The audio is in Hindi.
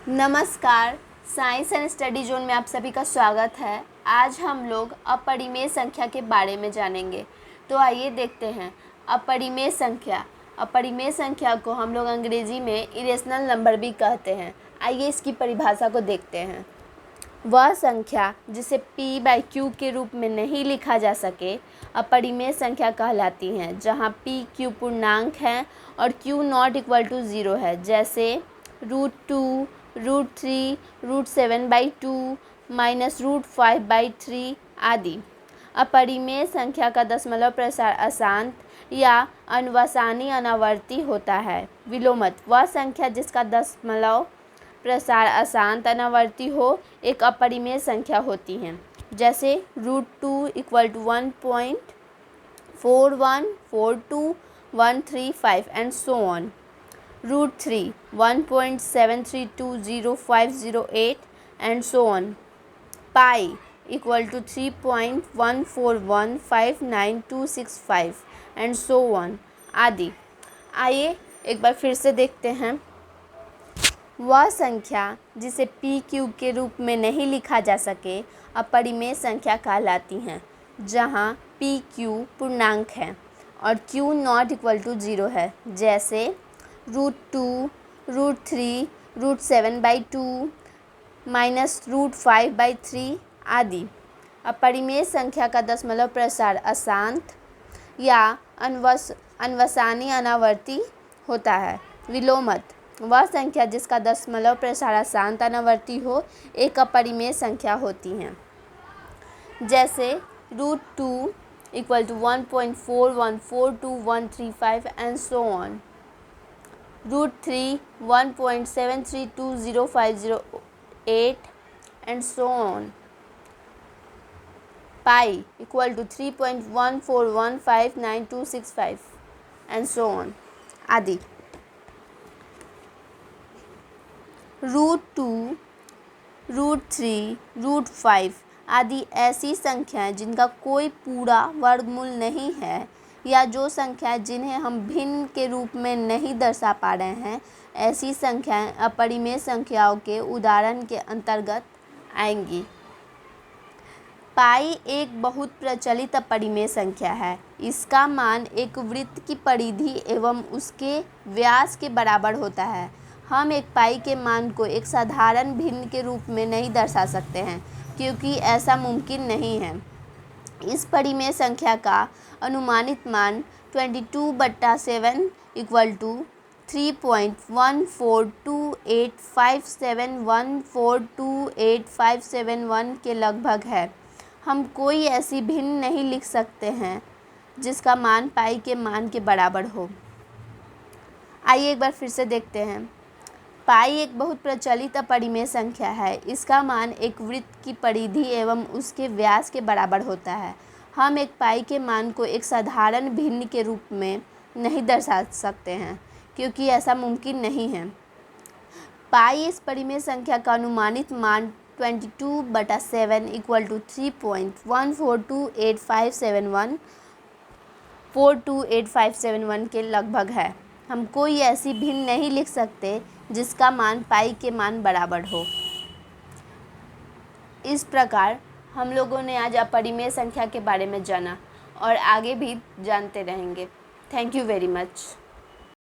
नमस्कार, साइंस एंड स्टडी जोन में आप सभी का स्वागत है। आज हम लोग अपरिमेय संख्या के बारे में जानेंगे। तो आइए देखते हैं अपरिमेय संख्या। अपरिमेय संख्या को हम लोग अंग्रेजी में इरेशनल नंबर भी कहते हैं। आइए इसकी परिभाषा को देखते हैं। वह संख्या जिसे p/q के रूप में नहीं लिखा जा सके अपरिमेय संख्या कहलाती हैं, जहाँ p/q पूर्णांक है और q नॉट इक्वल टू 0 है, जैसे √2, √3, √7/2, -√5/3 आदि। अपरिमेय संख्या का दशमलव प्रसार अशांत या अनुवसानी अनावर्ती होता है। विलोमत वह संख्या जिसका दशमलव प्रसार अशांत अनावर्ती हो एक अपरिमेय संख्या होती हैं, जैसे √2 = 1.4142135 and so on. √3 1.73205008 and so on. Pi = 3.14159265 and so on आदि। आइए एक बार फिर से देखते हैं। वह संख्या जिसे p/q के रूप में नहीं लिखा जा सके अपरिमेय संख्या कहलाती हैं, जहाँ p/q पूर्णांक है और q नॉट इक्वल टू 0 है, जैसे √2, √3, √7/2, -√5/3 आदि। अपरिमेय संख्या का दशमलव प्रसार अशांत या अनुवसानी अनावर्ती होता है। विलोमत वह संख्या जिसका दशमलव प्रसार अशांत अनावर्ती हो एक अपरिमेय संख्या होती हैं, जैसे √2 = 1.414235 and so on. √3 1.73205008 and so on. Pi = 3.14159265 and so on आदि। √2, √3, √5 आदि ऐसी संख्याएं जिनका कोई पूरा वर्गमूल नहीं है या जो संख्याएं जिन्हें हम भिन्न के रूप में नहीं दर्शा पा रहे हैं, ऐसी संख्याएं अपरिमेय संख्याओं के उदाहरण के अंतर्गत आएंगी। पाई एक बहुत प्रचलित अपरिमेय संख्या है। इसका मान एक वृत्त की परिधि एवं उसके व्यास के बराबर होता है। हम एक पाई के मान को एक साधारण भिन्न के रूप में नहीं दर्शा सकते हैं, क्योंकि ऐसा मुमकिन नहीं है। इस परिमेय संख्या का अनुमानित मान 22/7 = 3.142857142851 के लगभग है। हम कोई ऐसी भिन्न नहीं लिख सकते हैं जिसका मान पाई के मान के बराबर हो। आइए एक बार फिर से देखते हैं। पाई एक बहुत प्रचलित अपरिमेय संख्या है। इसका मान एक वृत्त की परिधि एवं उसके व्यास के बराबर होता है। हम एक पाई के मान को एक साधारण भिन्न के रूप में नहीं दर्शा सकते हैं, क्योंकि ऐसा मुमकिन नहीं है। पाई इस परिमेय संख्या का अनुमानित मान 22/7 = 3.142857142851 के लगभग है। हम कोई ऐसी भिन्न नहीं लिख सकते जिसका मान पाई के मान बराबर हो। इस प्रकार हम लोगों ने आज अपरिमेय संख्या के बारे में जाना और आगे भी जानते रहेंगे। Thank you very much.